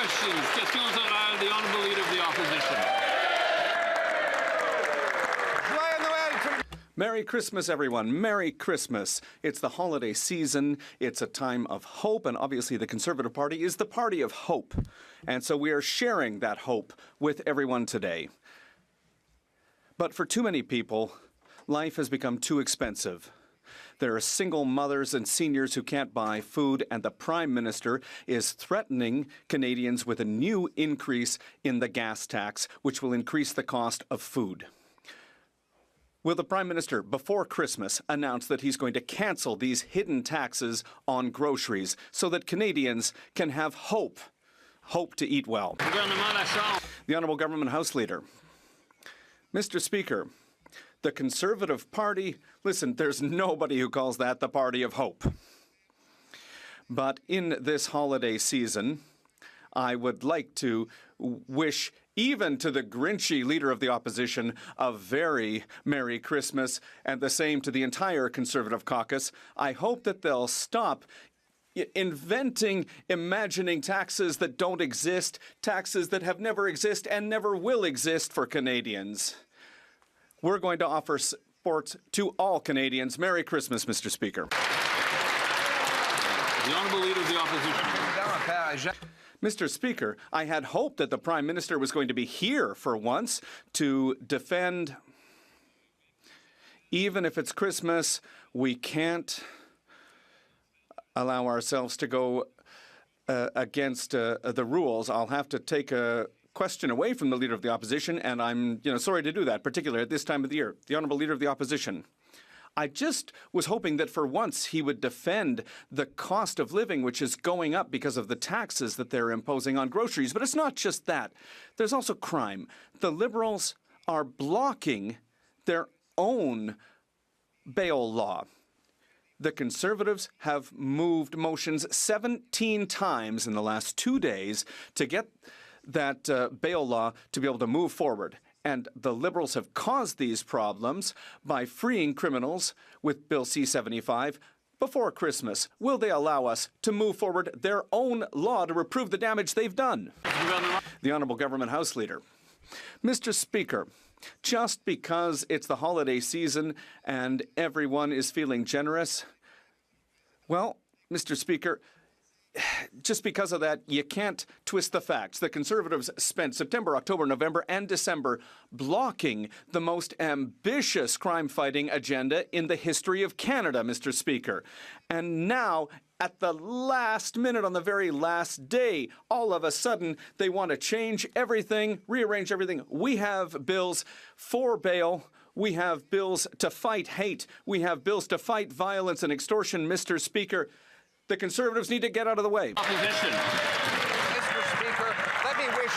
questions. Questions orales, the Honourable Leader of the Opposition. Merry Christmas, everyone. Merry Christmas. It's the holiday season. It's a time of hope, and obviously the Conservative Party is the party of hope. And so we are sharing that hope with everyone today. But for too many people, life has become too expensive. There are single mothers and seniors who can't buy food, and the Prime Minister is threatening Canadians with a new increase in the gas tax, which will increase the cost of food. Will the Prime Minister, before Christmas, announce that he's going to cancel these hidden taxes on groceries so that Canadians can have hope to eat well? The Honourable Government House Leader. Mr. Speaker, the Conservative Party, listen, there's nobody who calls that the party of hope. But in this holiday season, I would like to wish even to the Grinchy Leader of the Opposition a very Merry Christmas, and the same to the entire Conservative caucus. I hope that they'll stop imagining taxes that don't exist, taxes that have never existed and never will exist for Canadians. We're going to offer support to all Canadians. Merry Christmas, Mr. Speaker. The Honourable Leader of the Opposition. Mr. Speaker, I had hoped that the Prime Minister was going to be here for once to defend. Even if it's Christmas, we can't allow ourselves to go against the rules. I'll have to take a question away from the Leader of the Opposition, and I'm sorry to do that, particularly at this time of the year. The Honourable Leader of the Opposition. I just was hoping that for once he would defend the cost of living, which is going up because of the taxes that they're imposing on groceries. But it's not just that. There's also crime. The Liberals are blocking their own bail law. The Conservatives have moved motions 17 times in the last 2 days to get that bail law to be able to move forward. And the Liberals have caused these problems by freeing criminals with Bill C-75 before Christmas. Will they allow us to move forward their own law to reprove the damage they've done? The Honourable Government House Leader. Mr. Speaker, just because it's the holiday season and everyone is feeling generous, well, Mr. Speaker, just because of that, you can't twist the facts. The Conservatives spent September, October, November, and December blocking the most ambitious crime-fighting agenda in the history of Canada, Mr. Speaker. And now, at the last minute, on the very last day, all of a sudden, they want to change everything, rearrange everything. We have bills for bail. We have bills to fight hate. We have bills to fight violence and extortion, Mr. Speaker. The Conservatives need to get out of the way. Opposition. Mr. Speaker, let me wish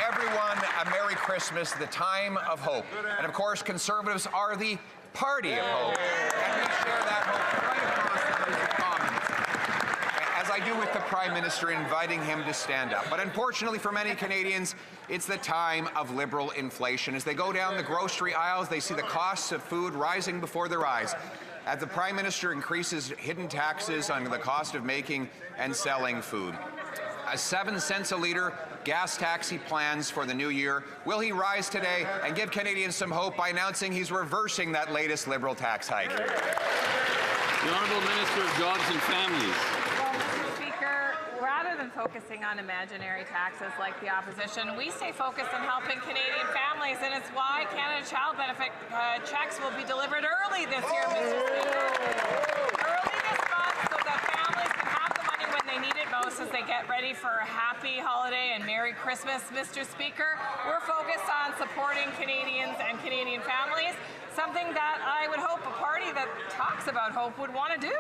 everyone a Merry Christmas, the time of hope. And of course, Conservatives are the party of hope. And we share that hope right across the House of Commons, as I do with the Prime Minister, inviting him to stand up. But unfortunately for many Canadians, it's the time of Liberal inflation. As they go down the grocery aisles, they see the costs of food rising before their eyes. As the Prime Minister increases hidden taxes on the cost of making and selling food. 7 cents a litre gas tax he plans for the new year. Will he rise today and give Canadians some hope by announcing he's reversing that latest Liberal tax hike? The Honourable Minister of Jobs and Families. Rather than focusing on imaginary taxes like the opposition, we stay focused on helping Canadian families, and it's why Canada Child Benefit checks will be delivered early this year, Mr. Speaker. Early this month so that families can have the money when they need it most as they get ready for a happy holiday and Merry Christmas, Mr. Speaker. We're focused on supporting Canadians and Canadian families, something that I would hope a party that talks about hope would want to do.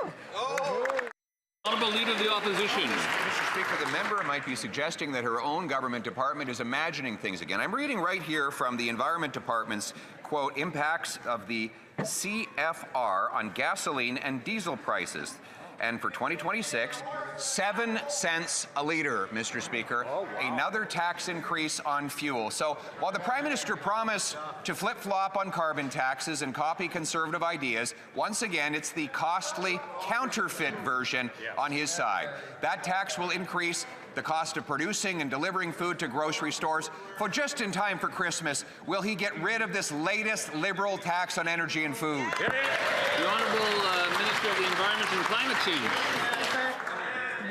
Honourable Leader of the Opposition. Mr. Speaker, the member might be suggesting that her own government department is imagining things again. I'm reading right here from the Environment Department's, quote, impacts of the CFR on gasoline and diesel prices. And for 2026, 7 cents a litre, Mr. Speaker. Oh, wow. Another tax increase on fuel. So while the Prime Minister promised to flip-flop on carbon taxes and copy Conservative ideas, once again, it's the costly counterfeit version on his side. That tax will increase the cost of producing and delivering food to grocery stores. For just in time for Christmas, will he get rid of this latest Liberal tax on energy and food? The Honourable Minister of the Environment and Climate Change.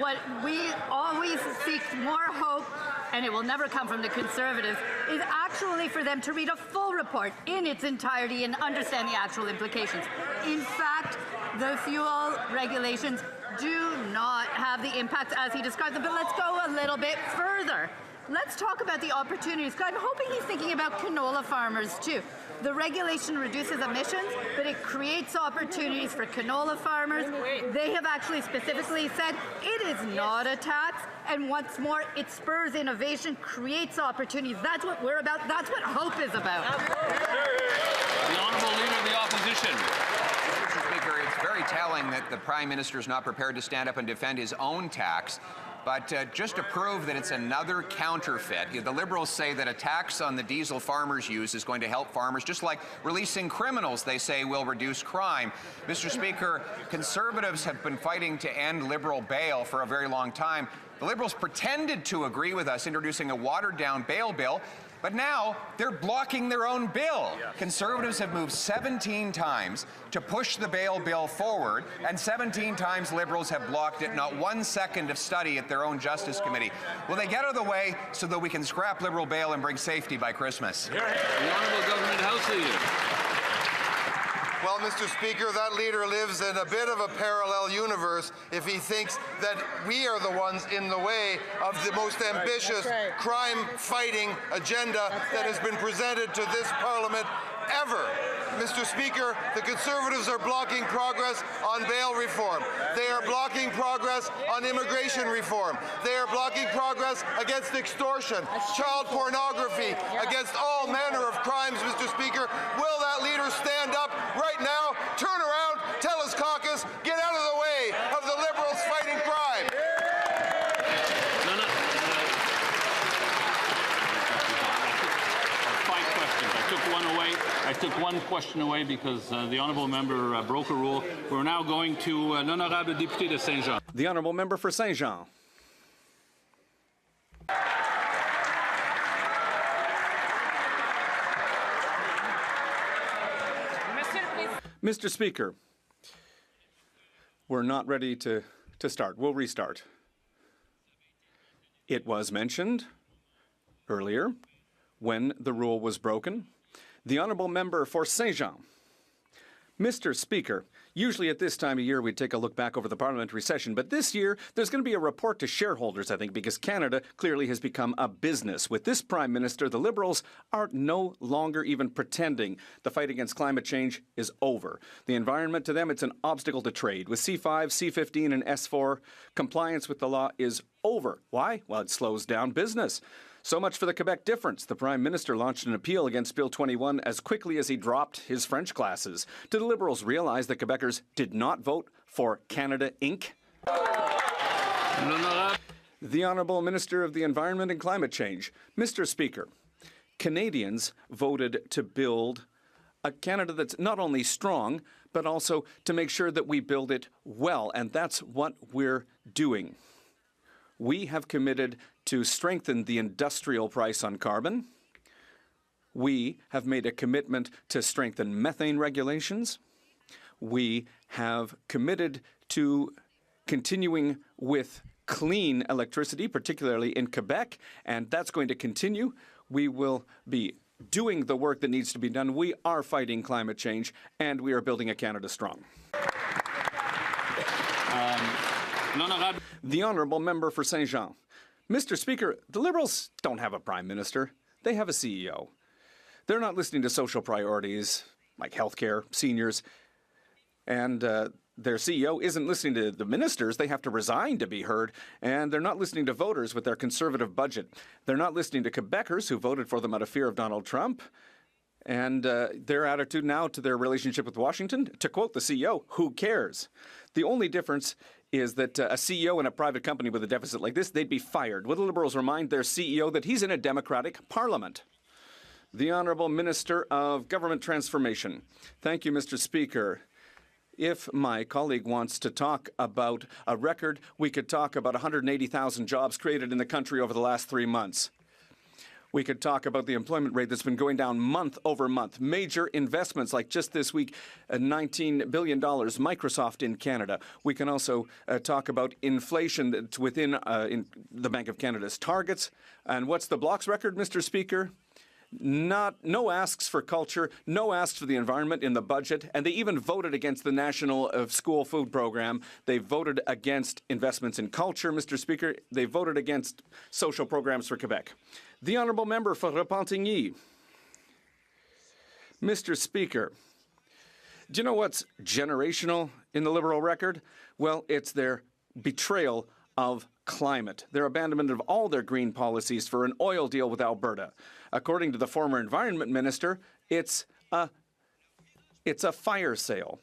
What we always seek more hope, and it will never come from the Conservatives, is actually for them to read a full report in its entirety and understand the actual implications. In fact, the fuel regulations do not have the impact as he described them, but let's go a little bit further. Let's talk about the opportunities, because I'm hoping he's thinking about canola farmers too. The regulation reduces emissions, but it creates opportunities for canola farmers. They have actually specifically said it is not a tax, and once more, it spurs innovation, creates opportunities. That's what we're about. That's what hope is about. The Honourable Leader of the Opposition. Mr. Speaker, it's very telling that the Prime Minister is not prepared to stand up and defend his own tax. But just to prove that it's another counterfeit, the Liberals say that a tax on the diesel farmers use is going to help farmers, just like releasing criminals, they say, will reduce crime. Mr. Speaker, Conservatives have been fighting to end Liberal bail for a very long time. The Liberals pretended to agree with us introducing a watered-down bail bill, but now they're blocking their own bill. Conservatives have moved 17 times to push the bail bill forward, and 17 times Liberals have blocked it, not 1 second of study at their own Justice Committee. Will they get out of the way so that we can scrap Liberal bail and bring safety by Christmas? The Honourable Government House Leader. Well, Mr. Speaker, that leader lives in a bit of a parallel universe if he thinks that we are the ones in the way of the most ambitious crime-fighting agenda that has been presented to this Parliament ever. Mr. Speaker, the Conservatives are blocking progress on bail reform. They are blocking progress on immigration reform. They are blocking progress against extortion, child pornography, against all manner of crimes, Mr. Speaker. Will that leader stand up right now, turn around, tell his caucus, get out of the way of the Liberals fighting crime? I took one question away because the Honourable Member broke a rule. We're now going to l'Honorable Député de Saint-Jean. The Honourable Member for Saint-Jean. Mr. Speaker, we're not ready to start. We'll restart. It was mentioned earlier when the rule was broken. The Honourable Member for Saint-Jean. Mr. Speaker, usually at this time of year we'd take a look back over the parliamentary session, but this year there's going to be a report to shareholders, I think, because Canada clearly has become a business. With this Prime Minister, the Liberals are no longer even pretending the fight against climate change is over. The environment, to them, it's an obstacle to trade. With C5, C15 and S4, compliance with the law is over. Why? Well, it slows down business. So much for the Quebec difference. The Prime Minister launched an appeal against Bill 21 as quickly as he dropped his French classes. Did the Liberals realize that Quebecers did not vote for Canada Inc.? The Honourable Minister of the Environment and Climate Change. Mr. Speaker, Canadians voted to build a Canada that's not only strong, but also to make sure that we build it well, and that's what we're doing. We have committed to strengthen the industrial price on carbon. We have made a commitment to strengthen methane regulations. We have committed to continuing with clean electricity, particularly in Quebec, and that's going to continue. We will be doing the work that needs to be done. We are fighting climate change, and we are building a Canada strong. The Honourable Member for Saint-Jean. Mr. Speaker, the Liberals don't have a Prime Minister. They have a CEO. They're not listening to social priorities like healthcare, seniors, and their CEO isn't listening to the ministers. They have to resign to be heard, and they're not listening to voters with their conservative budget. They're not listening to Quebecers who voted for them out of fear of Donald Trump. And their attitude now to their relationship with Washington, to quote the CEO, who cares? The only difference is that a CEO in a private company with a deficit like this, they'd be fired. Will the Liberals remind their CEO that he's in a democratic parliament? The Honourable Minister of Government Transformation. Thank you, Mr. Speaker. If my colleague wants to talk about a record, we could talk about 180,000 jobs created in the country over the last 3 months. We could talk about the employment rate that's been going down month over month. Major investments, like just this week, $19 billion, Microsoft in Canada. We can also talk about inflation that's within in the Bank of Canada's targets. And what's the Bloc's record, Mr. Speaker? No asks for culture, no asks for the environment in the budget, and they even voted against the National School Food Program. They voted against investments in culture, Mr. Speaker. They voted against social programs for Quebec. The honourable member for Repentigny. Mr. Speaker, do you know what's generational in the Liberal record? Well, it's their betrayal of climate, their abandonment of all their green policies for an oil deal with Alberta. According to the former Environment Minister, it's a fire sale.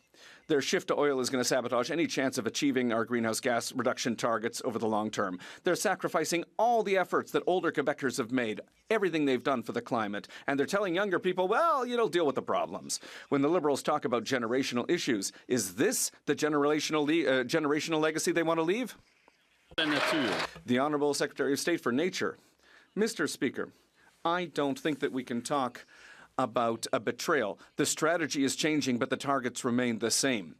Their shift to oil is going to sabotage any chance of achieving our greenhouse gas reduction targets over the long term. They're sacrificing all the efforts that older Quebecers have made, everything they've done for the climate, and they're telling younger people, well, deal with the problems. When the Liberals talk about generational issues, is this the generational legacy they want to leave? The Honourable Secretary of State for Nature. Mr. Speaker, I don't think that we can talk about a betrayal. The strategy is changing, but the targets remain the same.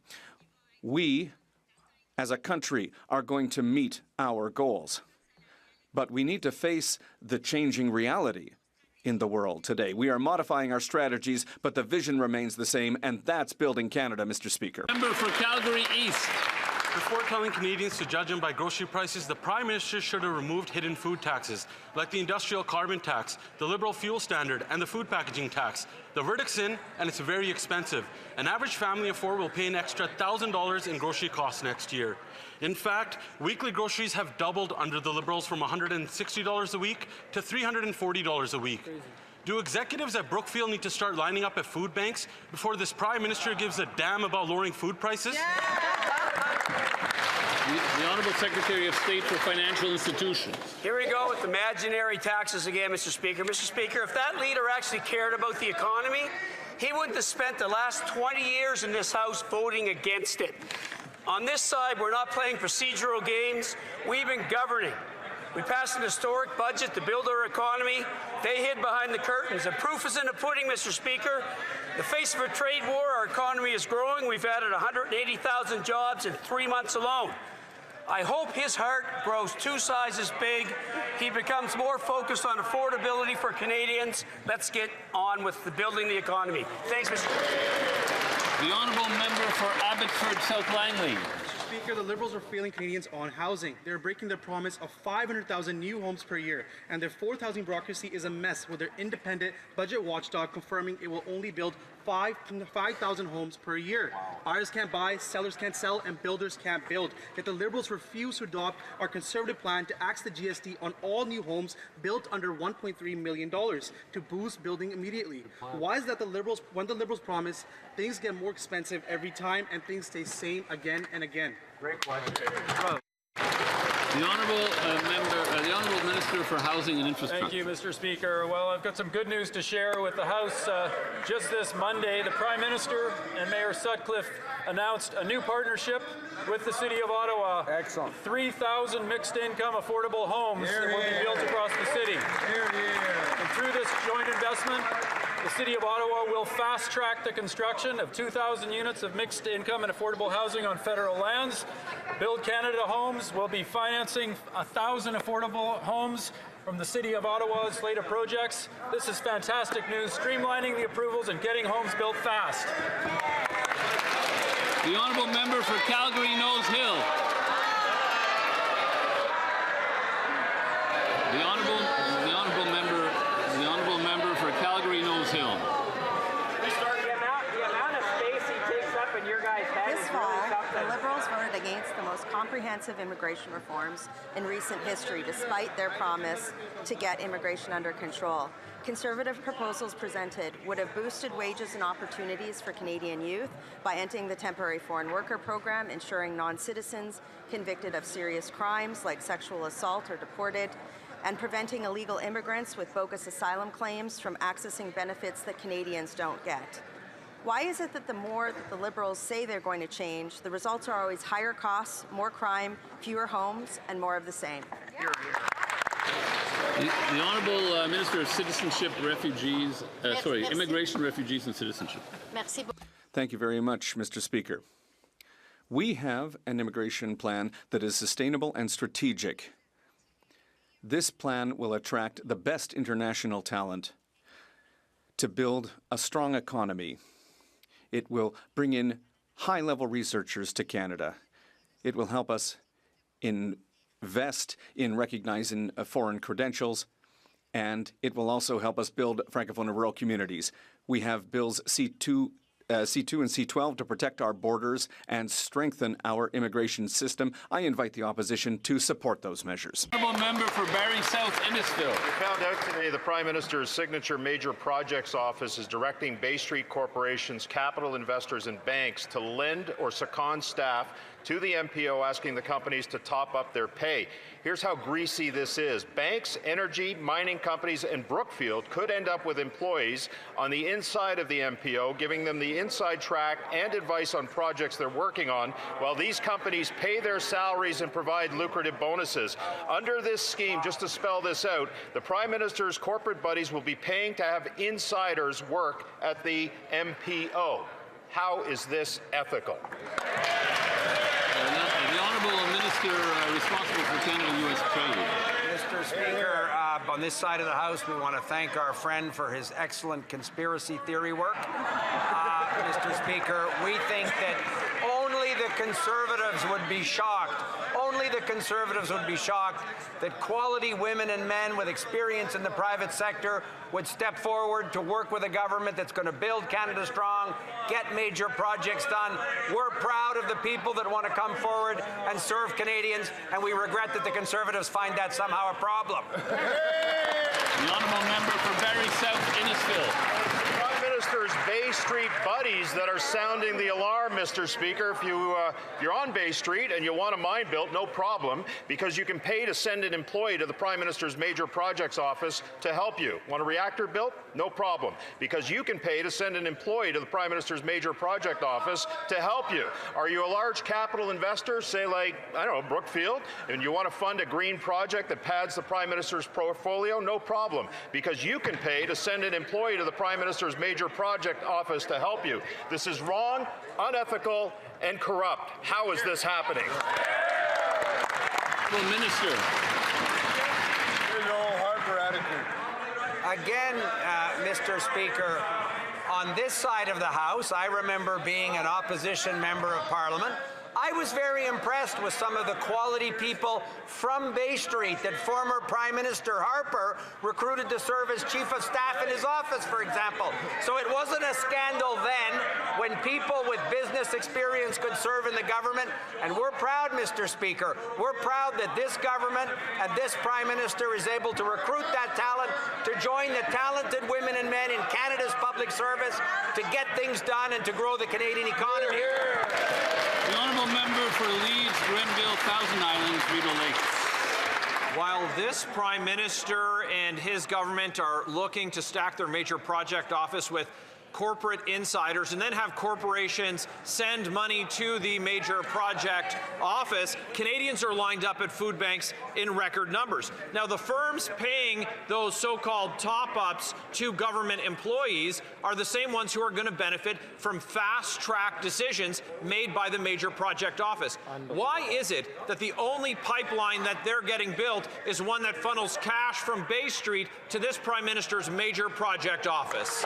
We, as a country, are going to meet our goals. But we need to face the changing reality in the world today. We are modifying our strategies, but the vision remains the same, and that's building Canada, Mr. Speaker. Member for Calgary East. Before telling Canadians to judge them by grocery prices, the Prime Minister should have removed hidden food taxes, like the industrial carbon tax, the Liberal fuel standard, and the food packaging tax. The verdict's in, and it's very expensive. An average family of 4 will pay an extra $1,000 in grocery costs next year. In fact, weekly groceries have doubled under the Liberals from $160 a week to $340 a week. Do executives at Brookfield need to start lining up at food banks before this Prime Minister gives a damn about lowering food prices? The Honourable Secretary of State for Financial Institutions. Here we go with imaginary taxes again, Mr. Speaker. Mr. Speaker, if that leader actually cared about the economy, he wouldn't have spent the last 20 years in this House voting against it. On this side, we're not playing procedural games. We've been governing. We passed an historic budget to build our economy. They hid behind the curtains. And proof is in the pudding, Mr. Speaker. In the face of a trade war, our economy is growing. We've added 180,000 jobs in 3 months alone. I hope his heart grows 2 sizes big. He becomes more focused on affordability for Canadians. Let's get on with building the economy. Thanks, Mr. The Honourable Member for Abbotsford South Langley. Speaker, the Liberals are failing Canadians on housing. They're breaking their promise of 500,000 new homes per year, and their fourth housing bureaucracy is a mess, with their independent budget watchdog confirming it will only build 5,000 homes per year. Buyers can't buy, sellers can't sell, and builders can't build. Yet the Liberals refuse to adopt our Conservative plan to axe the GST on all new homes built under $1.3 million to boost building immediately. Why is that when the Liberals promise, things get more expensive every time and things stay same again and again? Great question. The Honourable Minister for Housing and Infrastructure. Thank you, Mr. Speaker. Well, I've got some good news to share with the House. Just this Monday, the Prime Minister and Mayor Sutcliffe announced a new partnership with the City of Ottawa. Excellent. 3,000 mixed-income affordable homes that will be built across the city. And through this joint investment, the City of Ottawa will fast-track the construction of 2,000 units of mixed income and affordable housing on federal lands. Build Canada Homes will be financing 1,000 affordable homes from the City of Ottawa's slate of projects. This is fantastic news, streamlining the approvals and getting homes built fast. The Honourable Member for Calgary Nose Hill. The Honourable Member for Calgary Nose Hill. The amount of space he takes up in your guys' head This is fall, really something. the Liberals voted against the most comprehensive immigration reforms in recent history, despite their promise to get immigration under control. Conservative proposals presented would have boosted wages and opportunities for Canadian youth by ending the temporary foreign worker program, ensuring non-citizens convicted of serious crimes like sexual assault or deported, and preventing illegal immigrants with bogus asylum claims from accessing benefits that Canadians don't get. Why is it that the more that the Liberals say they're going to change, the results are always higher costs, more crime, fewer homes, and more of the same? The Honourable Minister of Citizenship, Refugees, Immigration, Refugees and Citizenship. Thank you very much, Mr. Speaker. We have an immigration plan that is sustainable and strategic. This plan will attract the best international talent to build a strong economy. It will bring in high-level researchers to Canada. It will help us invest in recognizing foreign credentials, and it will also help us build Francophone and rural communities. We have bills C2 and C12 to protect our borders and strengthen our immigration system. I invite the opposition to support those measures. Honourable Member for Barrie South, Innisfil. We found out today the Prime Minister's signature major projects office is directing Bay Street corporations, capital investors and banks to lend or second staff to the MPO, asking the companies to top up their pay. Here's how greasy this is. Banks, energy, mining companies, and Brookfield could end up with employees on the inside of the MPO, giving them the inside track and advice on projects they're working on, while these companies pay their salaries and provide lucrative bonuses. Under this scheme, just to spell this out, the Prime Minister's corporate buddies will be paying to have insiders work at the MPO. How is this ethical? The Honourable Minister responsible for Canada-US trade. Mr. Speaker, on this side of the House, we want to thank our friend for his excellent conspiracy theory work. Mr. Speaker, we think that only the Conservatives would be shocked. Only the Conservatives would be shocked that quality women and men with experience in the private sector would step forward to work with a government that's going to build Canada strong, get major projects done. We're proud of the people that want to come forward and serve Canadians, and we regret that the Conservatives find that somehow a problem. The Honourable Member for Barrie South, Innisfil. Prime Minister's Bay Street buddies that are sounding the alarm, Mr. Speaker. If you're on Bay Street and you want a mine built, no problem, because you can pay to send an employee to the Prime Minister's major projects office to help you. Want a reactor built? No problem, because you can pay to send an employee to the Prime Minister's major project office to help you. Are you a large capital investor, say like, I don't know, Brookfield, and you want to fund a green project that pads the Prime Minister's portfolio? No problem, because you can pay to send an employee to the Prime Minister's major project office to help you. This is wrong, unethical, and corrupt. How is this happening? Minister. Again, Mr. Speaker, on this side of the House, I remember being an opposition member of Parliament. I was very impressed with some of the quality people from Bay Street that former Prime Minister Harper recruited to serve as Chief of Staff in his office, for example. So it wasn't a scandal then when people with business experience could serve in the government. And we're proud, Mr. Speaker, we're proud that this government and this Prime Minister is able to recruit that talent to join the talented women and men in Canada's public service to get things done and to grow the Canadian economy. The Honourable Member for Leeds, Grenville, Thousand Islands, Rideau Lakes. While this Prime Minister and his government are looking to stack their major project office with corporate insiders and then have corporations send money to the major project office, Canadians are lined up at food banks in record numbers. Now, the firms paying those so-called top-ups to government employees are the same ones who are going to benefit from fast-track decisions made by the major project office. Why is it that the only pipeline that they're getting built is one that funnels cash from Bay Street to this Prime Minister's major project office?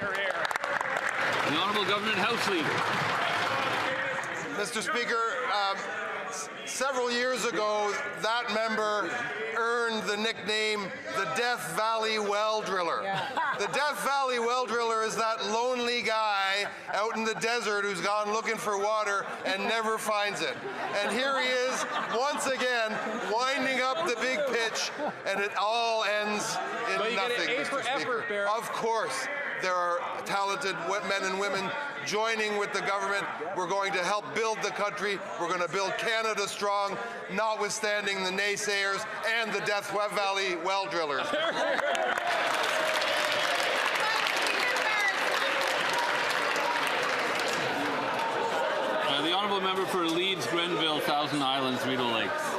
The Honourable Government House Leader. Mr. Speaker, several years ago, that member earned the nickname the Death Valley Well Driller. Yeah. The Death Valley Well Driller is that lonely guy out in the desert who's gone looking for water and never finds it. And here he is, once again, winding up the big pitch, and it all ends in nothing, Mr. Speaker. Of course, there are talented men and women joining with the government. We're going to help build the country. We're going to build Canada strong, notwithstanding the naysayers and the Death Valley well drillers. honourable member for Leeds, Grenville, Thousand Islands, Rideau Lakes.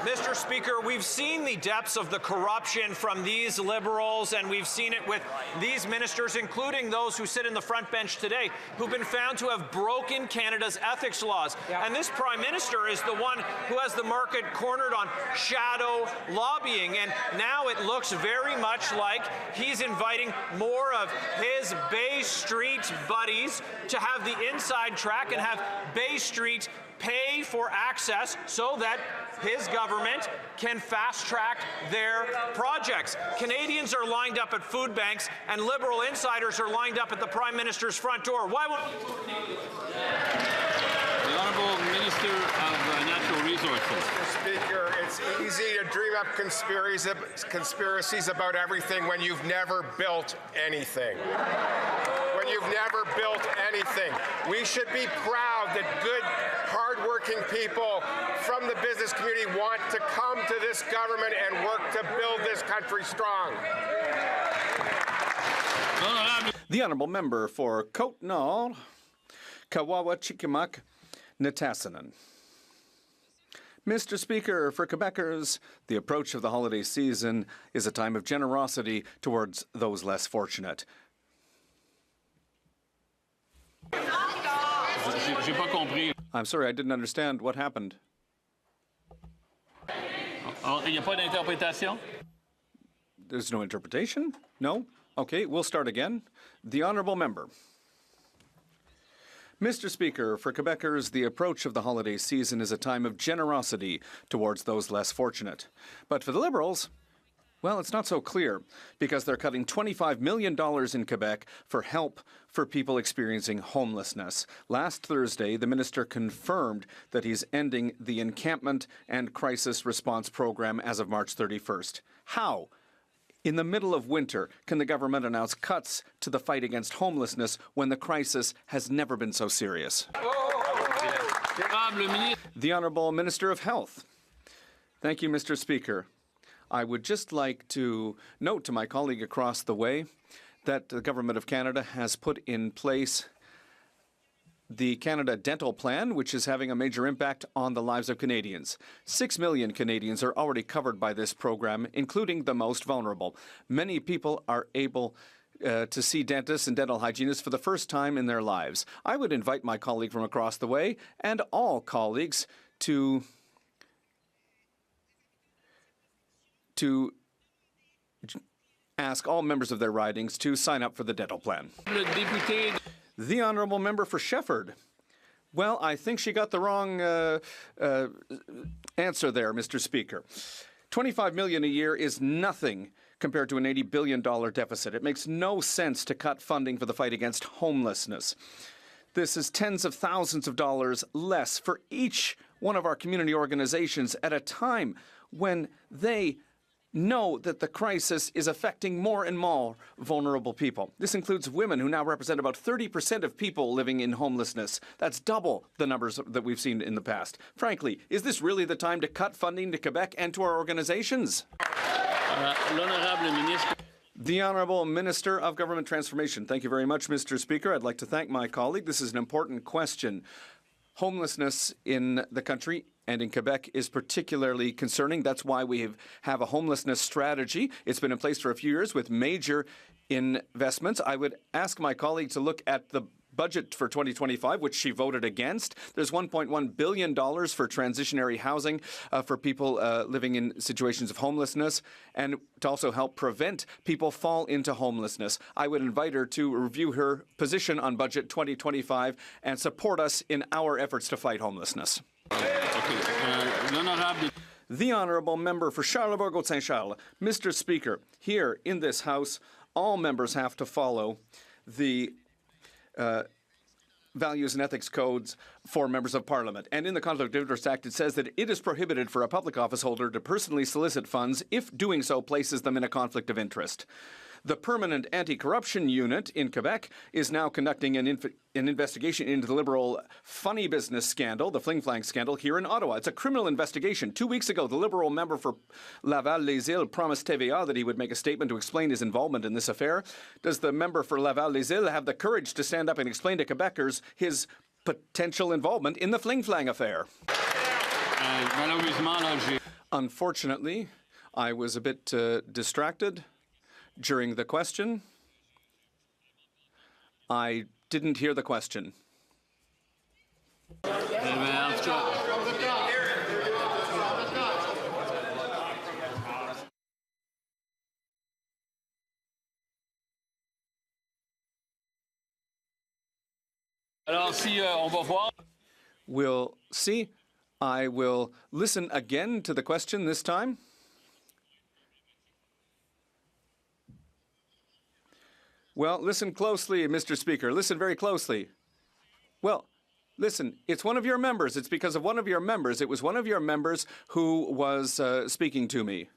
Mr. Speaker, we've seen the depths of the corruption from these Liberals, and we've seen it with these ministers, including those who sit in the front bench today, who've been found to have broken Canada's ethics laws. And this Prime Minister is the one who has the market cornered on shadow lobbying, and now it looks very much like he's inviting more of his Bay Street buddies to have the inside track and have Bay Street pay for access so that his government can fast-track their projects. Canadians are lined up at food banks, and Liberal insiders are lined up at the Prime Minister's front door. Why won't... The Honourable Minister of Natural Resources. Mr. Speaker, it's easy to dream up conspiracies about everything when you've never built anything. When you've never built anything. We should be proud that good, hard-working people from the business community want to come to this government and work to build this country strong. The honourable member for Côte Nord, Kawawa-Chikamack, Nitassinan. Mr. Speaker, for Quebecers, the approach of the holiday season is a time of generosity towards those less fortunate. I'm sorry, I didn't understand what happened. Il n'y a pas d'interprétation? There's no interpretation? No? Okay, we'll start again. The honourable member. Mr. Speaker, for Quebecers, the approach of the holiday season is a time of generosity towards those less fortunate. But for the Liberals, well, it's not so clear, because they're cutting $25 million in Quebec for help for people experiencing homelessness. Last Thursday, the minister confirmed that he's ending the Encampment and Crisis Response Program as of March 31st. How? In the middle of winter, can the government announce cuts to the fight against homelessness when the crisis has never been so serious? The Honourable Minister of Health. Thank you, Mr. Speaker. I would just like to note to my colleague across the way that the Government of Canada has put in place the Canada Dental Plan, which is having a major impact on the lives of Canadians. 6 million Canadians are already covered by this program, including the most vulnerable. Many people are able to see dentists and dental hygienists for the first time in their lives. I would invite my colleague from across the way and all colleagues to ask all members of their ridings to sign up for the dental plan. The honourable member for Shefford. Well, I think she got the wrong answer there, Mr. Speaker. $25 million a year is nothing compared to an $80 billion deficit. It makes no sense to cut funding for the fight against homelessness. This is tens of thousands of dollars less for each one of our community organizations at a time when they know that the crisis is affecting more and more vulnerable people. This includes women who now represent about 30% of people living in homelessness. That's double the numbers that we've seen in the past. Frankly, is this really the time to cut funding to Quebec and to our organizations? The Honourable Minister of Government Transformation. Thank you very much, Mr. Speaker. I'd like to thank my colleague. This is an important question. Homelessness in the country and in Quebec is particularly concerning. That's why we have a homelessness strategy. It's been in place for a few years with major investments. I would ask my colleague to look at the budget for 2025, which she voted against. There's $1.1 billion for transitionary housing for people living in situations of homelessness, and to also help prevent people fall into homelessness. I would invite her to review her position on budget 2025 and support us in our efforts to fight homelessness. The Honourable Member for Charlebourg-Saint-Charles. Mr. Speaker, here in this House, all members have to follow the values and ethics codes for members of Parliament. And in the Conflict of Interest Act, it says that it is prohibited for a public office holder to personally solicit funds if doing so places them in a conflict of interest. The Permanent Anti-Corruption Unit in Quebec is now conducting an investigation into the Liberal funny business scandal, the Fling Flang scandal, here in Ottawa. It's a criminal investigation. 2 weeks ago, the Liberal member for Laval-Les-Îles promised TVA that he would make a statement to explain his involvement in this affair. Does the member for Laval-Les-Îles have the courage to stand up and explain to Quebecers his potential involvement in the Fling Flang affair. Unfortunately, I was a bit distracted during the question. I didn't hear the question. We'll see. I will listen again to the question this time. Well, listen closely, Mr. Speaker. Listen very closely. Well, listen, it's one of your members. It's because of one of your members. It was one of your members who was speaking to me.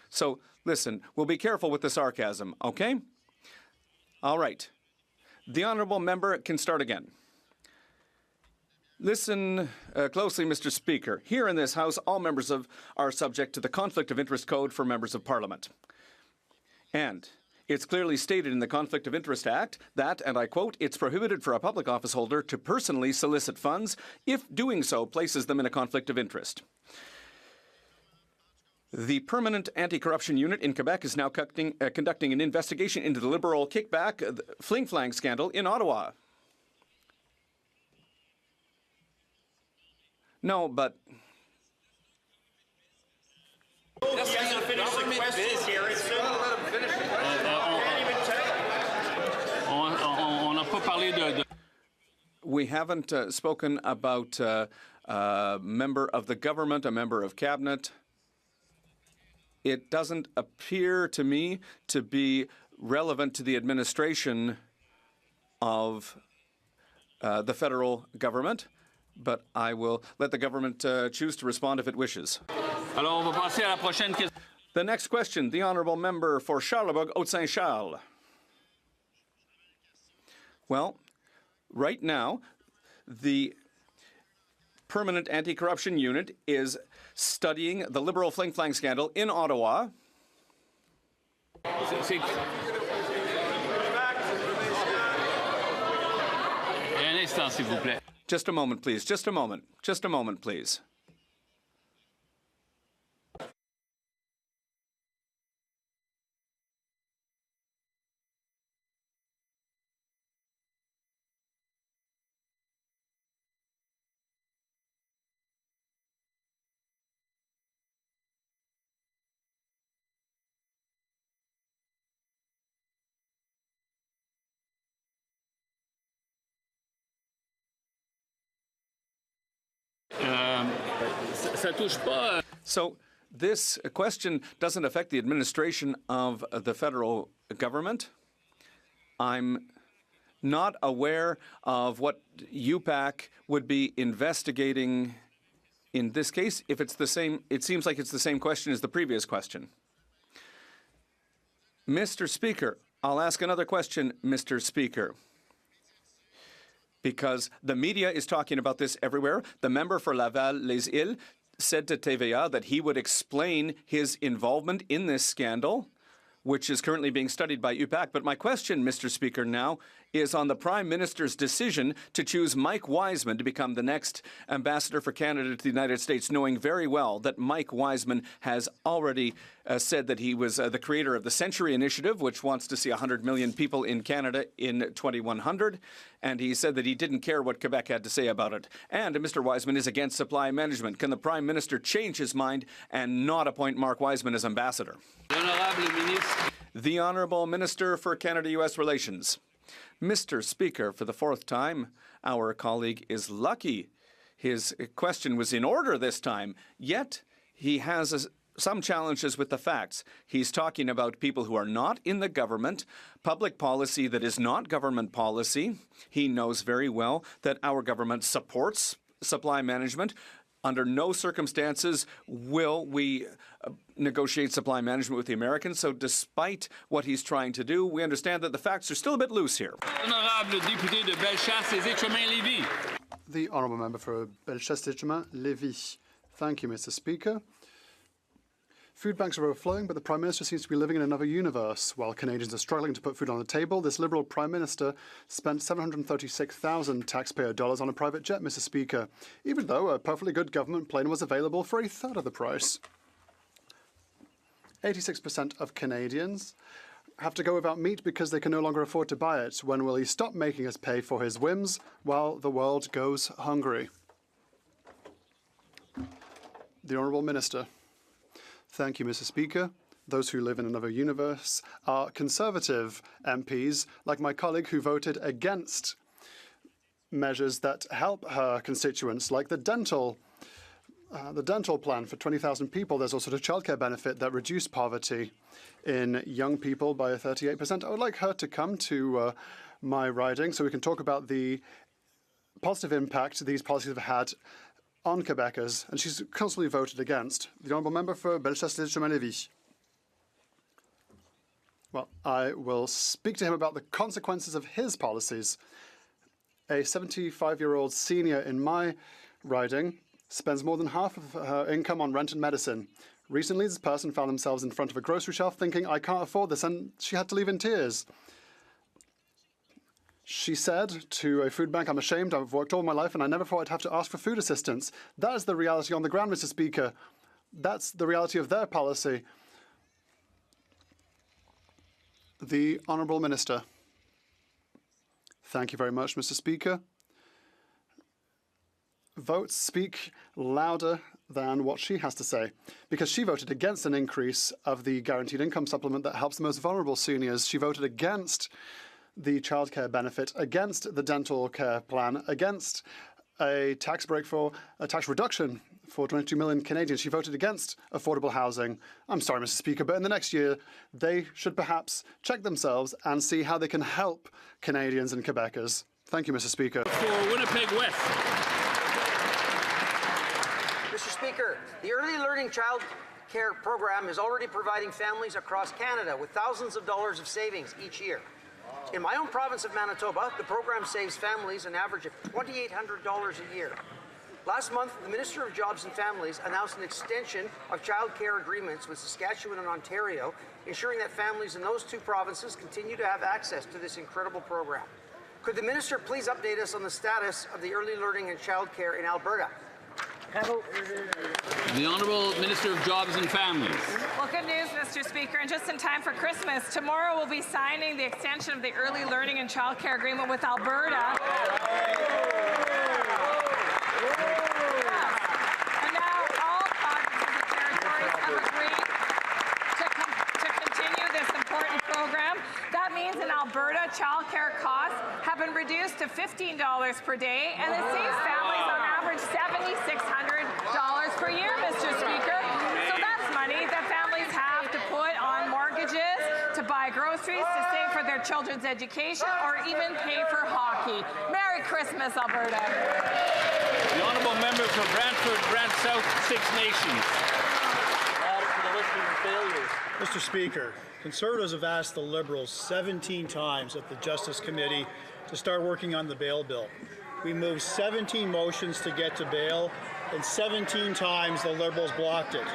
So, listen, we'll be careful with the sarcasm, okay? All right. The honourable member can start again. Listen closely, Mr. Speaker. Here in this House, all members are subject to the Conflict of Interest Code for members of Parliament. And it's clearly stated in the Conflict of Interest Act that, and I quote, it's prohibited for a public office holder to personally solicit funds if doing so places them in a conflict of interest. The Permanent Anti-Corruption Unit in Quebec is now conducting an investigation into the Liberal kickback Fling Flang scandal in Ottawa. No, but... We haven't spoken about a member of the government, a member of cabinet. It doesn't appear to me to be relevant to the administration of the federal government, but I will let the government choose to respond if it wishes. The next question, the honourable member for Charlebourg, Haute-Saint-Charles. Well, right now, the Permanent Anti-Corruption Unit is studying the Liberal Fling Flang scandal in Ottawa. Just a moment, please. Just a moment. Just a moment, please. So this question doesn't affect the administration of the federal government. I'm not aware of what UPAC would be investigating in this case. If it's the same, it seems like it's the same question as the previous question. Mr. Speaker, I'll ask another question, Mr. Speaker. Because the media is talking about this everywhere. The member for Laval-Les-Îles said to TVA that he would explain his involvement in this scandal, which is currently being studied by UPAC. But my question, Mr. Speaker, now is on the Prime Minister's decision to choose Mike Wiseman to become the next ambassador for Canada to the United States, knowing very well that Mike Wiseman has already said that he was the creator of the Century Initiative, which wants to see 100 million people in Canada in 2100. And he said that he didn't care what Quebec had to say about it. And Mr. Wiseman is against supply management. Can the Prime Minister change his mind and not appoint Mark Wiseman as ambassador? The Honourable Minister for Canada-US Relations. Mr. Speaker, for the fourth time, our colleague is lucky. His question was in order this time, yet he has some challenges with the facts. He's talking about people who are not in the government, public policy that is not government policy. He knows very well that our government supports supply management. Under no circumstances will we negotiate supply management with the Americans. So despite what he's trying to do, we understand that the facts are still a bit loose here. The honourable member for Bellechasse-Etchemin, Lévis. Thank you, Mr. Speaker. Food banks are overflowing, but the Prime Minister seems to be living in another universe. While Canadians are struggling to put food on the table, this Liberal Prime Minister spent $736,000 taxpayer dollars on a private jet, Mr. Speaker, even though a perfectly good government plane was available for a third of the price. 86% of Canadians have to go without meat because they can no longer afford to buy it. When will he stop making us pay for his whims while the world goes hungry? The Honourable Minister. Thank you, Mr. Speaker. Those who live in another universe are Conservative MPs, like my colleague who voted against measures that help her constituents, like the dental plan for 20,000 people. There's also the childcare benefit that reduced poverty in young people by 38%. I would like her to come to my riding so we can talk about the positive impact these policies have had on Quebecers, and she's constantly voted against. The Honourable Member for Bellechasse-Lévis. Well, I will speak to him about the consequences of his policies. A 75-year-old senior in my riding spends more than half of her income on rent and medicine. Recently, this person found themselves in front of a grocery shelf thinking, I can't afford this, and she had to leave in tears. She said to a food bank, I'm ashamed, I've worked all my life and I never thought I'd have to ask for food assistance. That is the reality on the ground, Mr. Speaker. That's the reality of their policy. The Honourable Minister. Thank you very much, Mr. Speaker. Votes speak louder than what she has to say, because she voted against an increase of the guaranteed income supplement that helps the most vulnerable seniors. She voted against the childcare benefit, against the dental care plan, against a tax break for a tax reduction for 22 million Canadians. She voted against affordable housing. I'm sorry, Mr. Speaker, but in the next year, they should perhaps check themselves and see how they can help Canadians and Quebecers. Thank you, Mr. Speaker. For Winnipeg West. Mr. Speaker, the Early Learning Child Care Program is already providing families across Canada with thousands of dollars of savings each year. In my own province of Manitoba, the program saves families an average of $2,800 a year. Last month, the Minister of Jobs and Families announced an extension of child care agreements with Saskatchewan and Ontario, ensuring that families in those two provinces continue to have access to this incredible program. Could the Minister please update us on the status of the early learning and child care in Alberta? The Honourable Minister of Jobs and Families. Well, good news, Mr. Speaker, and just in time for Christmas, tomorrow we'll be signing the extension of the early learning and childcare agreement with Alberta. And now all provinces and territories have agreed to continue this important program. That means in Alberta, childcare costs have been reduced to $15 per day, and it saves families on average $7,600 per year, Mr. Speaker. So that's money that families have to put on mortgages, to buy groceries, to save for their children's education, or even pay for hockey. Merry Christmas, Alberta. The Honourable Member for Brantford, Brant South, Six Nations. Mr. Speaker, Conservatives have asked the Liberals 17 times at the Justice Committee to start working on the bail bill. We moved 17 motions to get to bail, and 17 times the Liberals blocked it.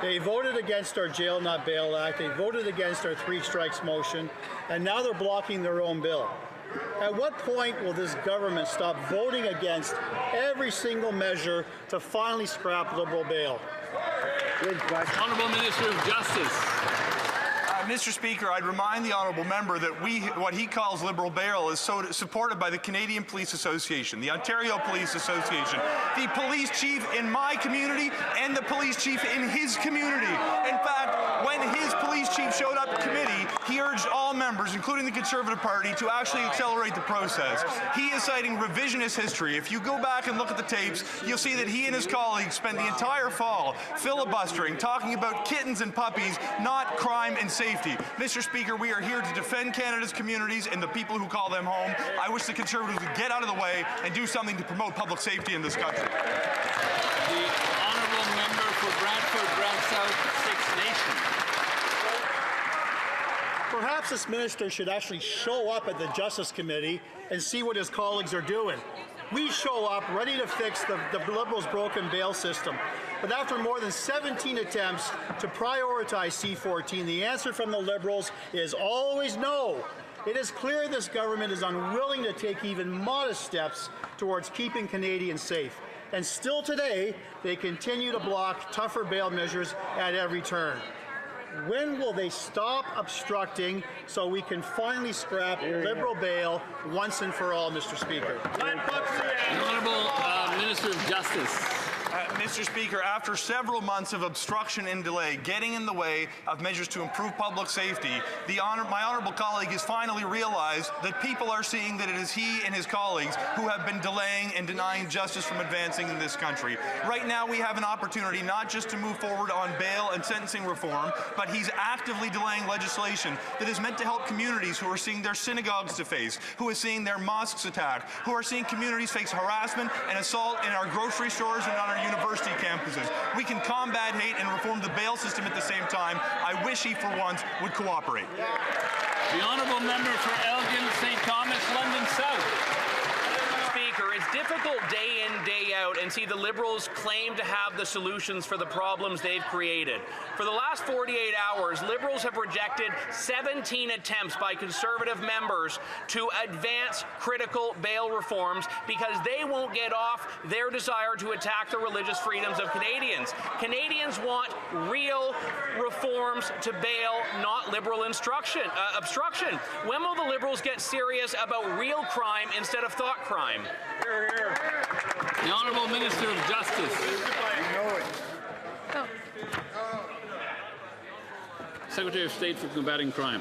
They voted against our Jail Not Bail Act, they voted against our three strikes motion, and now they're blocking their own bill. At what point will this government stop voting against every single measure to finally scrap Liberal bail? Good question. Honourable Minister of Justice. Mr. Speaker, I'd remind the honourable member that what he calls Liberal bail is supported by the Canadian Police Association, the Ontario Police Association, the police chief in my community, and the police chief in his community. In fact, when his police chief showed up at committee, he urged all members, including the Conservative Party, to actually accelerate the process. He is citing revisionist history. If you go back and look at the tapes, you'll see that he and his colleagues spent the entire fall filibustering, talking about kittens and puppies, not crime and safety. Mr. Speaker, we are here to defend Canada's communities and the people who call them home. I wish the Conservatives would get out of the way and do something to promote public safety in this country. The Honourable Member for Brantford, Brant South, Six Nations. Perhaps this minister should actually show up at the Justice Committee and see what his colleagues are doing. We show up ready to fix the Liberals' broken bail system. But after more than 17 attempts to prioritize C-14, the answer from the Liberals is always no. It is clear this government is unwilling to take even modest steps towards keeping Canadians safe. And still today, they continue to block tougher bail measures at every turn. When will they stop obstructing so we can finally scrap Liberal bail once and for all, Mr. Speaker? The Honourable Minister of Justice. Mr. Speaker, after several months of obstruction and delay getting in the way of measures to improve public safety, my honourable colleague has finally realized that people are seeing that it is he and his colleagues who have been delaying and denying justice from advancing in this country. Right now we have an opportunity not just to move forward on bail and sentencing reform, but he's actively delaying legislation that is meant to help communities who are seeing their synagogues defaced, who are seeing their mosques attacked, who are seeing communities face harassment and assault in our grocery stores and on our university campuses. We can combat hate and reform the bail system at the same time. I wish he, for once, would cooperate. The Honourable Member for Elgin, St. Thomas, London South. Speaker, it's difficult day in, day out, and see the Liberals claim to have the solutions for the problems they've created. For the last 48 hours, Liberals have rejected 17 attempts by Conservative members to advance critical bail reforms because they won't get off their desire to attack the religious freedoms of Canadians. Canadians want real reforms to bail, not Liberal obstruction. When will the Liberals get serious about real crime instead of thought crime? Hear, hear. The Honourable Minister of Justice. Secretary of State for Combating Crime.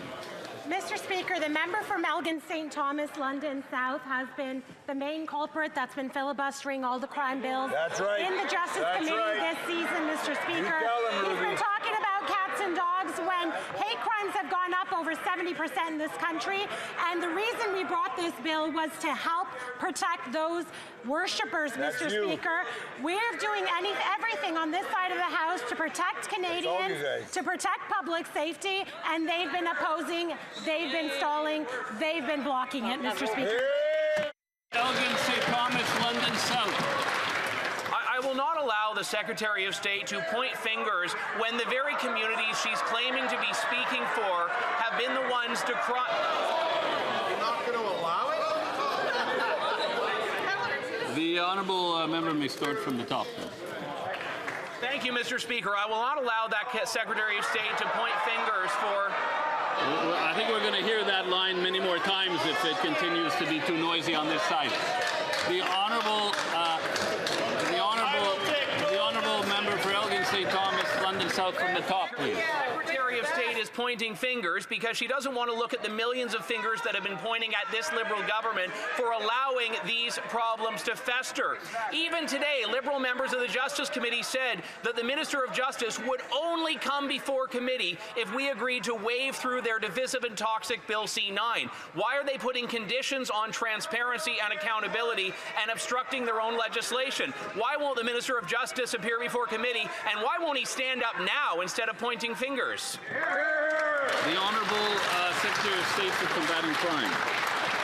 Mr. Speaker, the member from Elgin St. Thomas, London South, has been the main culprit that's been filibustering all the crime bills in the Justice Committee this season, Mr. Speaker. He's been talking about cats and dogs when hate crimes have gone up over 70% in this country. And the reason we brought this bill was to help protect those worshippers, Mr. Speaker. We're doing everything on this side of the House to protect Canadians, to protect public safety, and they've been opposing, they've been stalling, they've been blocking it, Mr. Speaker. Elgin, St. Thomas, London South. I will not allow the Secretary of State to point fingers when the very communities she's claiming to be speaking for have been the ones to cry. You're not going to allow it? The Honourable Member may start from the top. Thank you, Mr. Speaker. I will not allow that Secretary of State to point fingers for... I think we're going to hear that line many more times if it continues to be too noisy on this side. The Honourable Member for Elgin St. Thomas, London South from the top, please. The Secretary of State is pointing fingers because she doesn't want to look at the millions of fingers that have been pointing at this Liberal government for allowing these problems to fester. Even today, Liberal members of the Justice Committee said that the Minister of Justice would only come before committee if we agreed to wave through their divisive and toxic Bill C-9. Why are they putting conditions on transparency and accountability and obstructing their own legislation? Why won't the Minister of Justice appear before committee, and why won't he stand up now instead of pointing fingers? The Honourable Secretary of State for Combating Crime.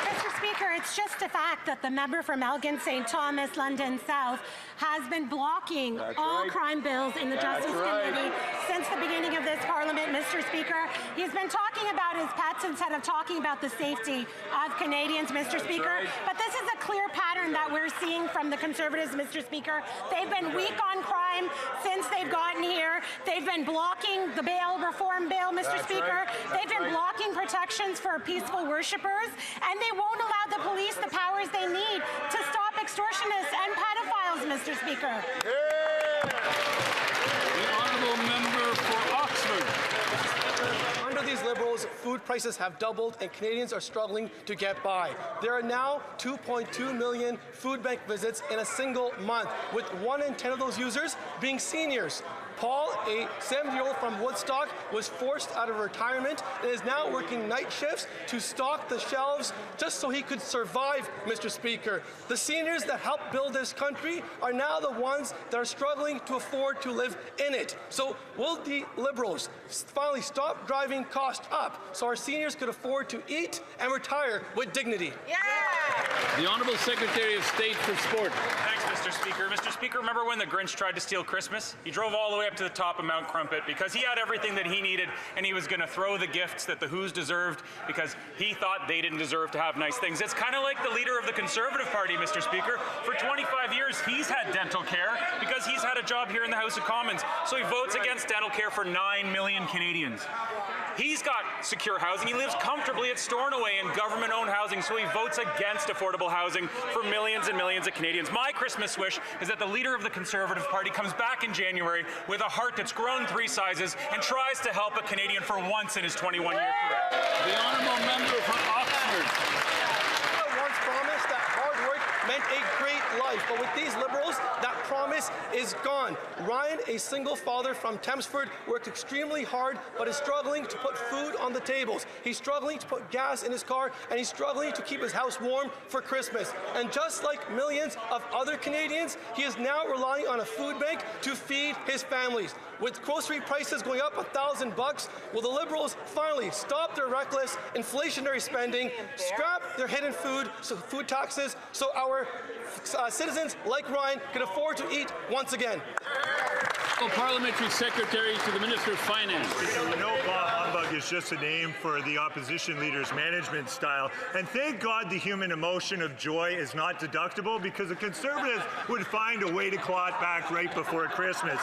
Mr. Speaker, it's just a fact that the member from Elgin St. Thomas, London South, has been blocking all crime bills in the Justice Committee since the beginning of this Parliament, Mr. Speaker. He's been talking about his pets instead of talking about the safety of Canadians, Mr. Speaker. But this is a clear pattern that we're seeing from the Conservatives, Mr. Speaker. They've been weak on crime since they've gotten here. They've been blocking the bail reform bill, Mr. Speaker. They've been blocking protections for peaceful worshippers, and they won't allow the police the powers they need to stop extortionists and pedophiles, Mr. Speaker. The Honourable Member for Oxford. Under these Liberals, food prices have doubled and Canadians are struggling to get by. There are now 2.2 million food bank visits in a single month, with 1 in 10 of those users being seniors. Paul, a 70-year-old from Woodstock, was forced out of retirement and is now working night shifts to stock the shelves just so he could survive, Mr. Speaker. The seniors that helped build this country are now the ones that are struggling to afford to live in it. So will the Liberals finally stop driving costs up so our seniors could afford to eat and retire with dignity? Yeah! The Honourable Secretary of State for Sport. Thanks, Mr. Speaker. Mr. Speaker, remember when the Grinch tried to steal Christmas? He drove all the way up to the top of Mount Crumpet because he had everything that he needed, and he was going to throw the gifts that the Who's deserved because he thought they didn't deserve to have nice things. It's kind of like the leader of the Conservative Party, Mr. Speaker. For 25 years, he's had dental care because he's had a job here in the House of Commons. So he votes against dental care for 9 million Canadians. He's got secure housing. He lives comfortably at Stornoway in government-owned housing, so he votes against affordable housing for millions and millions of Canadians. My Christmas wish is that the leader of the Conservative Party comes back in January with a heart that's grown 3 sizes and tries to help a Canadian for once in his 21-year career. The Honourable Member for Oxford. Once promised that hard work meant a great life, but with these Liberals, that promise is gone. Ryan, a single father from Thamesford, worked extremely hard, but is struggling to put food on the tables. He's struggling to put gas in his car, and he's struggling to keep his house warm for Christmas. And just like millions of other Canadians, he is now relying on a food bank to feed his families. With grocery prices going up $1,000, will the Liberals finally stop their reckless inflationary spending, scrap their hidden food taxes, so our citizens like Ryan can afford to eat once again? Parliamentary Secretary to the Minister of Finance. We know Bob Humbug is just a name for the opposition leader's management style. And thank God the human emotion of joy is not deductible, because the Conservatives would find a way to claw it back right before Christmas.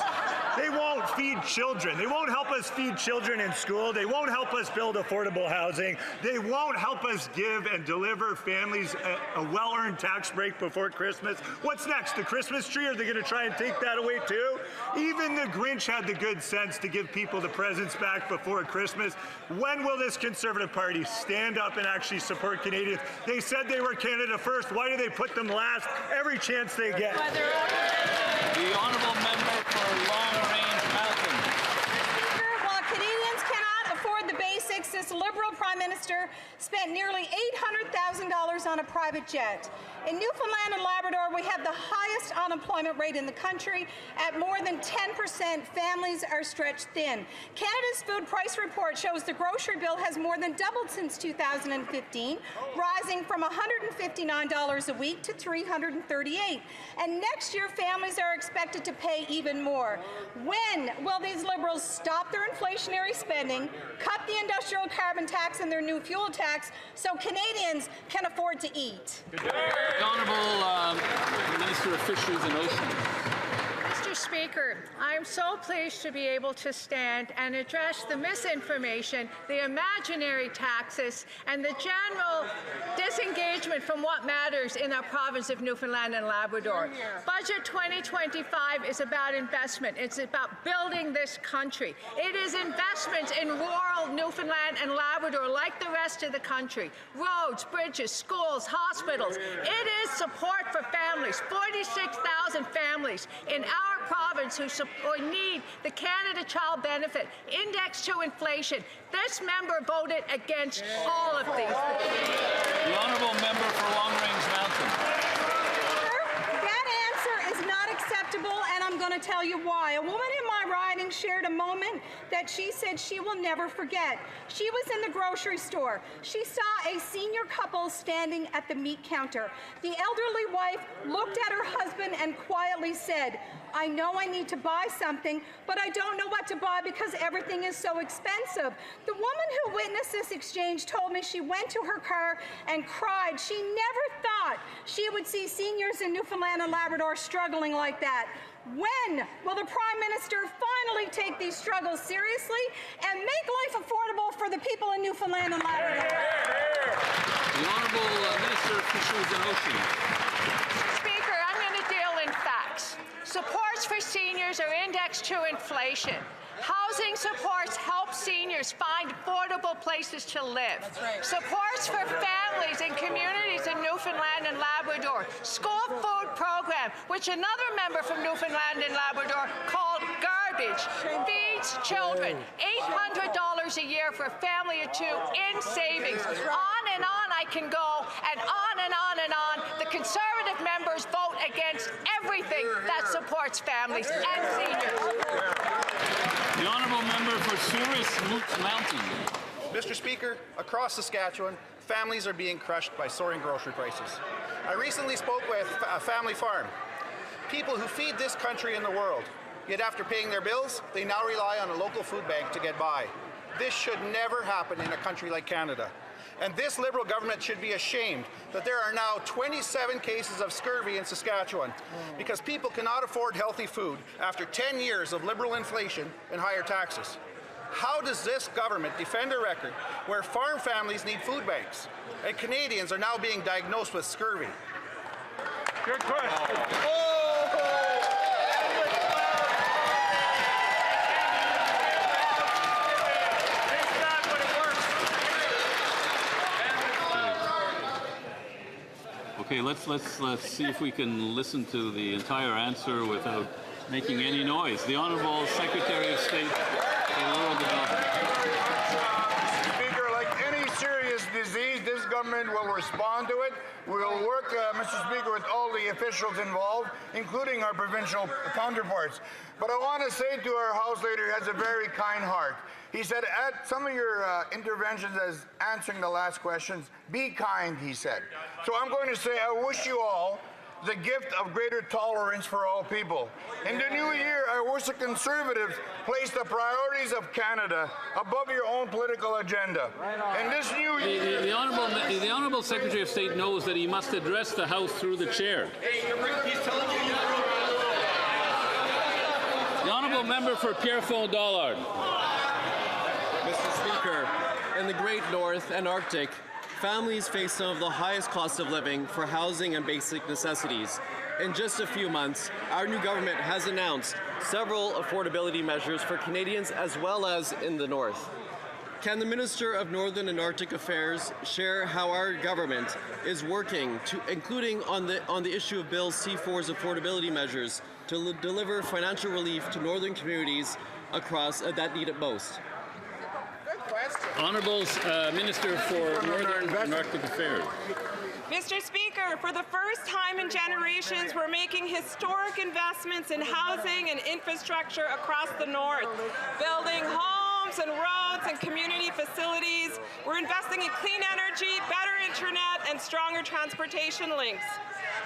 They won't feed children. They won't help us feed children in school. They won't help us build affordable housing. They won't help us give and deliver families a well-earned tax break before Christmas. What's next? The Christmas tree? Are they going to try and take that away too? Even the Grinch had the good sense to give people the presents back before Christmas. When will this Conservative Party stand up and actually support Canadians? They said they were Canada first. Why do they put them last every chance they get? The Honourable Member for Long Range Malcolm. While Canadians cannot afford the basics, this Liberal Prime Minister spent nearly $800,000 on a private jet. In Newfoundland and Labrador, we have the highest unemployment rate in the country. At more than 10%, families are stretched thin. Canada's food price report shows the grocery bill has more than doubled since 2015, rising from $159 a week to $338. And next year, families are expected to pay even more. When will these Liberals stop their inflationary spending, cut the industrial carbon tax and their new fuel tax so Canadians can afford to eat? The Honourable Minister of Fisheries and Oceans. Mr. Speaker, I am so pleased to be able to stand and address the misinformation, the imaginary taxes, and the general disengagement from what matters in our province of Newfoundland and Labrador. Budget 2025 is about investment. It's about building this country. It is investments in rural Newfoundland and Labrador like the rest of the country. Roads, bridges, schools, hospitals. It is support for families, 46,000 families in our province who need the Canada Child Benefit, indexed to inflation. This member voted against all of these. The Honourable Member for Long Range Malcolm. That answer is not acceptable, and I'm going to tell you why. A woman in my riding shared a moment that she said she will never forget. She was in the grocery store. She saw a senior couple standing at the meat counter. The elderly wife looked at her husband and quietly said, "I know I need to buy something, but I don't know what to buy because everything is so expensive." The woman who witnessed this exchange told me she went to her car and cried. She never thought she would see seniors in Newfoundland and Labrador struggling like that. When will the Prime Minister finally take these struggles seriously and make life affordable for the people in Newfoundland and Labrador? The Honourable Minister of Fisheries and Oceans. Speaker, I'm going to deal in facts. Supports for seniors are indexed to inflation. Housing supports help seniors find affordable places to live. Supports for families and communities in Newfoundland and Labrador. School food program, which another member from Newfoundland and Labrador called garbage. mortgage, feeds children, $800 a year for a family of two in savings. On and on I can go, and on and on and on. The Conservative members vote against everything that supports families and seniors. The honourable member for Souris Mountain. Mr. Speaker, across Saskatchewan, families are being crushed by soaring grocery prices. I recently spoke with a family farm, people who feed this country and the world. Yet after paying their bills, they now rely on a local food bank to get by. This should never happen in a country like Canada. And this Liberal government should be ashamed that there are now 27 cases of scurvy in Saskatchewan because people cannot afford healthy food after 10 years of Liberal inflation and higher taxes. How does this government defend a record where farm families need food banks and Canadians are now being diagnosed with scurvy? Good question. Okay, let's see if we can listen to the entire answer without making any noise. The Honourable Secretary of State for Rural Development. Speaker, like any serious disease, this government will respond to it. We'll work, Mr. Speaker, with all the officials involved, including our provincial counterparts. But I want to say to our House Leader, he has a very kind heart. He said at some of your interventions as answering the last questions, be kind, he said. So I'm going to say I wish you all the gift of greater tolerance for all people. In the new year, I wish the Conservatives place the priorities of Canada above your own political agenda. In this new year... The Honourable Secretary of State knows that he must address the House through the chair. The Honourable Member for Pierrefonds-Dollard. Mr. Speaker, in the Great North and Arctic, families face some of the highest costs of living for housing and basic necessities. In just a few months, our new government has announced several affordability measures for Canadians as well as in the North. Can the Minister of Northern and Arctic Affairs share how our government is working, including on the issue of Bill C4's affordability measures, to deliver financial relief to northern communities across that need it most? Honourable Minister for Northern and Arctic Affairs. Mr. Speaker, for the first time in generations, we're making historic investments in housing and infrastructure across the North, building homes and roads and community facilities. We're investing in clean energy, better internet, and stronger transportation links,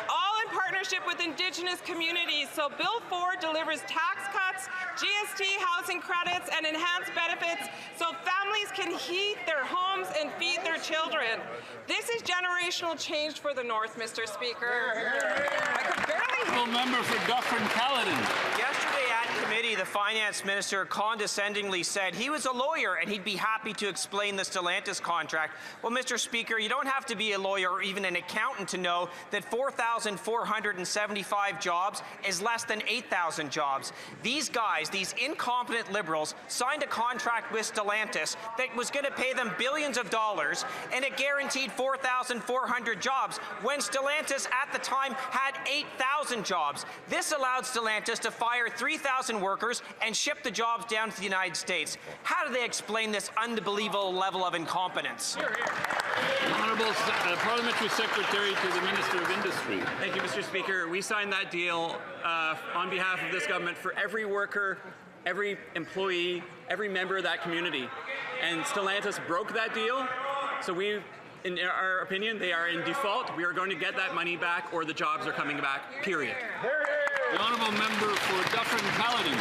all in partnership with Indigenous communities. So Bill 4 delivers tax cuts, GST housing credits, and enhanced benefits so families can heat their homes and feed their children. This is generational change for the North, Mr. Speaker. I could barely... Member for Dufferin-Caledon. Yesterday at committee, the finance minister condescendingly said he was a lawyer and he'd be happy to explain the Stellantis contract. Well, Mr. Speaker, you don't have to be a lawyer or even an accountant to know that 4,475 jobs is less than 8,000 jobs. These guys, these incompetent Liberals, signed a contract with Stellantis that was going to pay them billions of dollars, and it guaranteed 4,400 jobs when Stellantis at the time had 8,000 jobs. This allowed Stellantis to fire 3,000 workers and ship the jobs down to the United States. How do they explain this unbelievable level of incompetence? Honourable Parliamentary Secretary to the Minister of Industry. Thank you, Mr. Speaker. We signed that deal on behalf of this government for every worker, every employee, every member of that community. And Stellantis broke that deal, so in our opinion, they are in default. We are going to get that money back or the jobs are coming back, period. The Honourable Member for Dufferin-Caledon.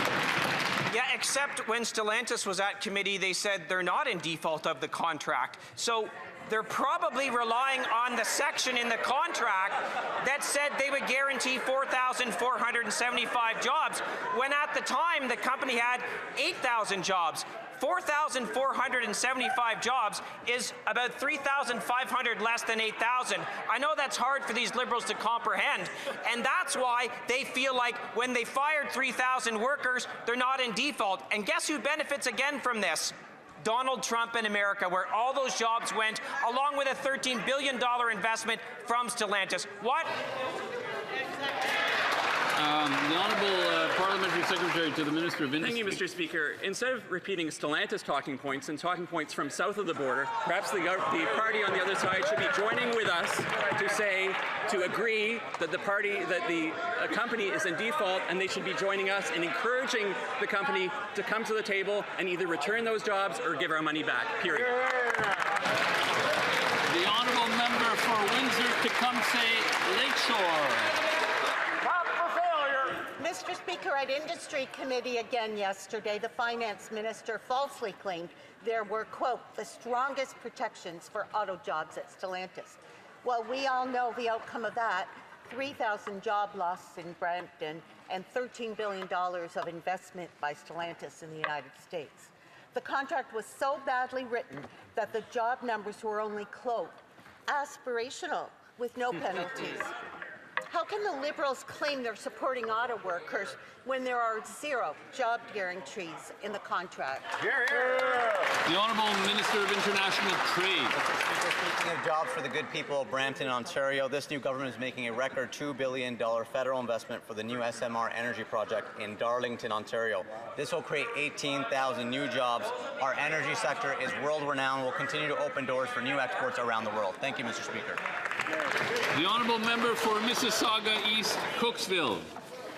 Yeah, except when Stellantis was at committee, they said they're not in default of the contract. So they're probably relying on the section in the contract that said they would guarantee 4,475 jobs, when at the time the company had 8,000 jobs. 4,475 jobs is about 3,500 less than 8,000. I know that's hard for these Liberals to comprehend, and that's why they feel like when they fired 3,000 workers, they're not in default. And guess who benefits again from this? Donald Trump in America, where all those jobs went, along with a $13 billion investment from Stellantis. What? The Honourable Parliamentary Secretary to the Minister of Industry. Thank you, Mr. Speaker. Instead of repeating Stellantis talking points and talking points from south of the border, perhaps the party on the other side should be joining with us to agree that the company is in default, and they should be joining us in encouraging the company to come to the table and either return those jobs or give our money back. Period. The Honourable Member for Windsor-Tecumseh Lakeshore. Mr. Speaker, at Industry Committee again yesterday, the Finance Minister falsely claimed there were, quote, the strongest protections for auto jobs at Stellantis. Well, we all know the outcome of that, 3,000 job losses in Brampton and $13 billion of investment by Stellantis in the United States. The contract was so badly written that the job numbers were only, quote, aspirational with no penalties. How can the Liberals claim they're supporting auto workers when there are zero job guarantees in the contract? The Honourable Minister of International Trade. Speaking of jobs for the good people of Brampton, Ontario, this new government is making a record $2 billion federal investment for the new SMR energy project in Darlington, Ontario. This will create 18,000 new jobs. Our energy sector is world-renowned. We'll continue to open doors for new exports around the world. Thank you, Mr. Speaker. The Honourable Member for Mississauga East Cooksville.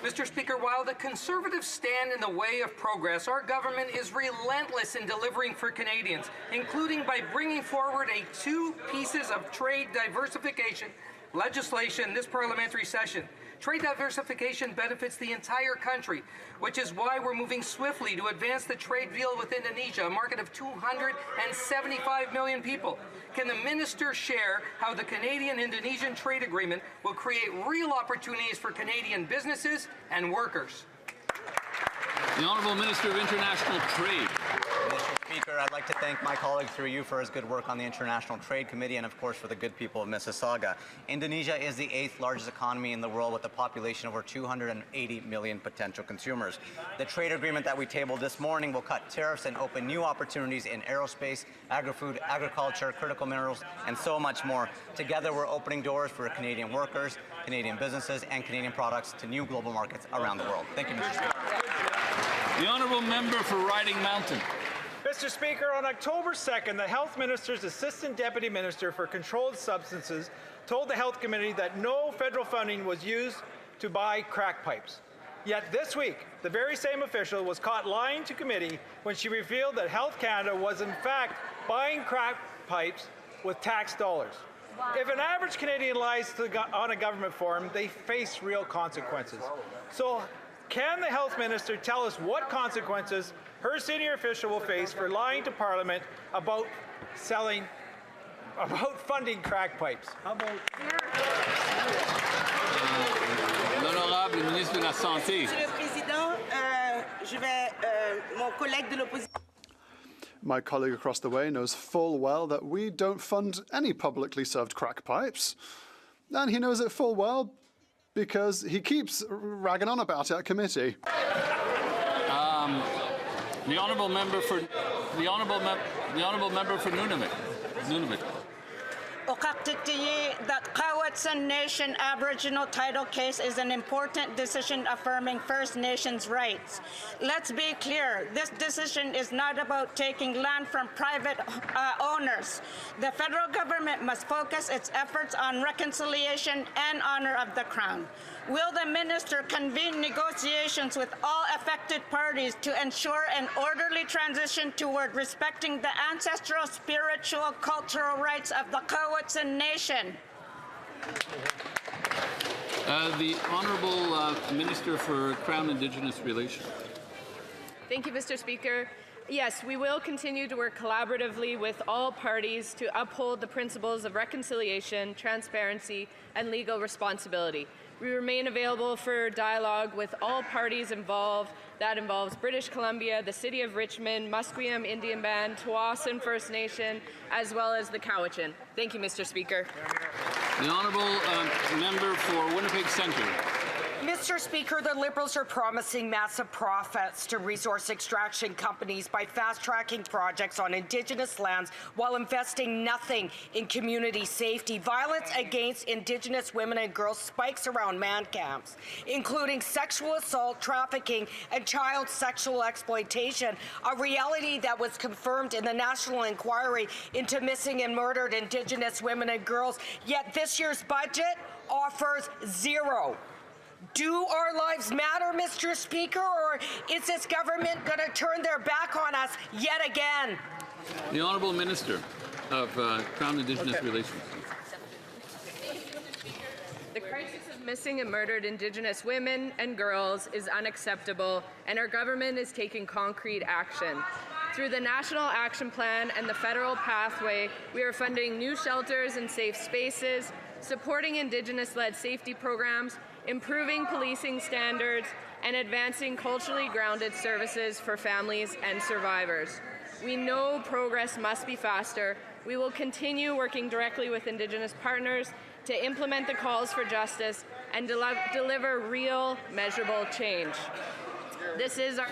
Mr. Speaker, while the Conservatives stand in the way of progress, our government is relentless in delivering for Canadians, including by bringing forward two pieces of trade diversification legislation this parliamentary session. Trade diversification benefits the entire country, which is why we're moving swiftly to advance the trade deal with Indonesia, a market of 275 million people. Can the minister share how the Canadian-Indonesian trade agreement will create real opportunities for Canadian businesses and workers? The Honourable Minister of International Trade. Mr. Speaker, I'd like to thank my colleague through you for his good work on the International Trade Committee and, of course, for the good people of Mississauga. Indonesia is the 8th largest economy in the world with a population of over 280 million potential consumers. The trade agreement that we tabled this morning will cut tariffs and open new opportunities in aerospace, agri-food, agriculture, critical minerals, and so much more. Together, we're opening doors for Canadian workers, Canadian businesses, and Canadian products to new global markets around the world. Thank you, Mr. Speaker. The Honourable Member for Riding Mountain. Mr. Speaker, on October 2nd, the Health Minister's Assistant Deputy Minister for Controlled Substances told the Health Committee that no federal funding was used to buy crack pipes. Yet this week, the very same official was caught lying to committee when she revealed that Health Canada was in fact buying crack pipes with tax dollars. Wow. If an average Canadian lies on a government forum, they face real consequences. So, can the Health Minister tell us what consequences her senior official will face for lying to Parliament about funding crack pipes? How about... L'Honorable Ministre de la Santé. Monsieur le Président, mon collègue de l'opposition. My colleague across the way knows full well that we don't fund any publicly served crack pipes. And he knows it full well because he keeps ragging on about it at committee. The Honourable Member for Nunavut. That Cowetson Nation Aboriginal title case is an important decision affirming First Nations rights. Let's be clear, this decision is not about taking land from private owners. The federal government must focus its efforts on reconciliation and honor of the Crown. Will the minister convene negotiations with all affected parties to ensure an orderly transition toward respecting the ancestral, spiritual, cultural rights of the Cowetson Nation? The Honourable Minister for Crown Indigenous Relations. Thank you, Mr. Speaker. Yes, we will continue to work collaboratively with all parties to uphold the principles of reconciliation, transparency, and legal responsibility. We remain available for dialogue with all parties involved. That involves British Columbia, the City of Richmond, Musqueam Indian Band, Tsawwassen First Nation, as well as the Cowichan. Thank you, Mr. Speaker. The Honourable Member for Winnipeg Centre. Mr. Speaker, the Liberals are promising massive profits to resource extraction companies by fast-tracking projects on Indigenous lands while investing nothing in community safety. Violence against Indigenous women and girls spikes around man camps, including sexual assault, trafficking, and child sexual exploitation, a reality that was confirmed in the National Inquiry into Missing and Murdered Indigenous Women and Girls. Yet this year's budget offers zero. Do our lives matter, Mr. Speaker, or is this government going to turn their back on us yet again? The Honourable Minister of Crown Indigenous Relations. The crisis of missing and murdered Indigenous women and girls is unacceptable, and our government is taking concrete action. Through the National Action Plan and the federal pathway, we are funding new shelters and safe spaces, supporting Indigenous-led safety programs, improving policing standards, and advancing culturally grounded services for families and survivors. We know progress must be faster. We will continue working directly with Indigenous partners to implement the calls for justice and deliver real, measurable change. This is our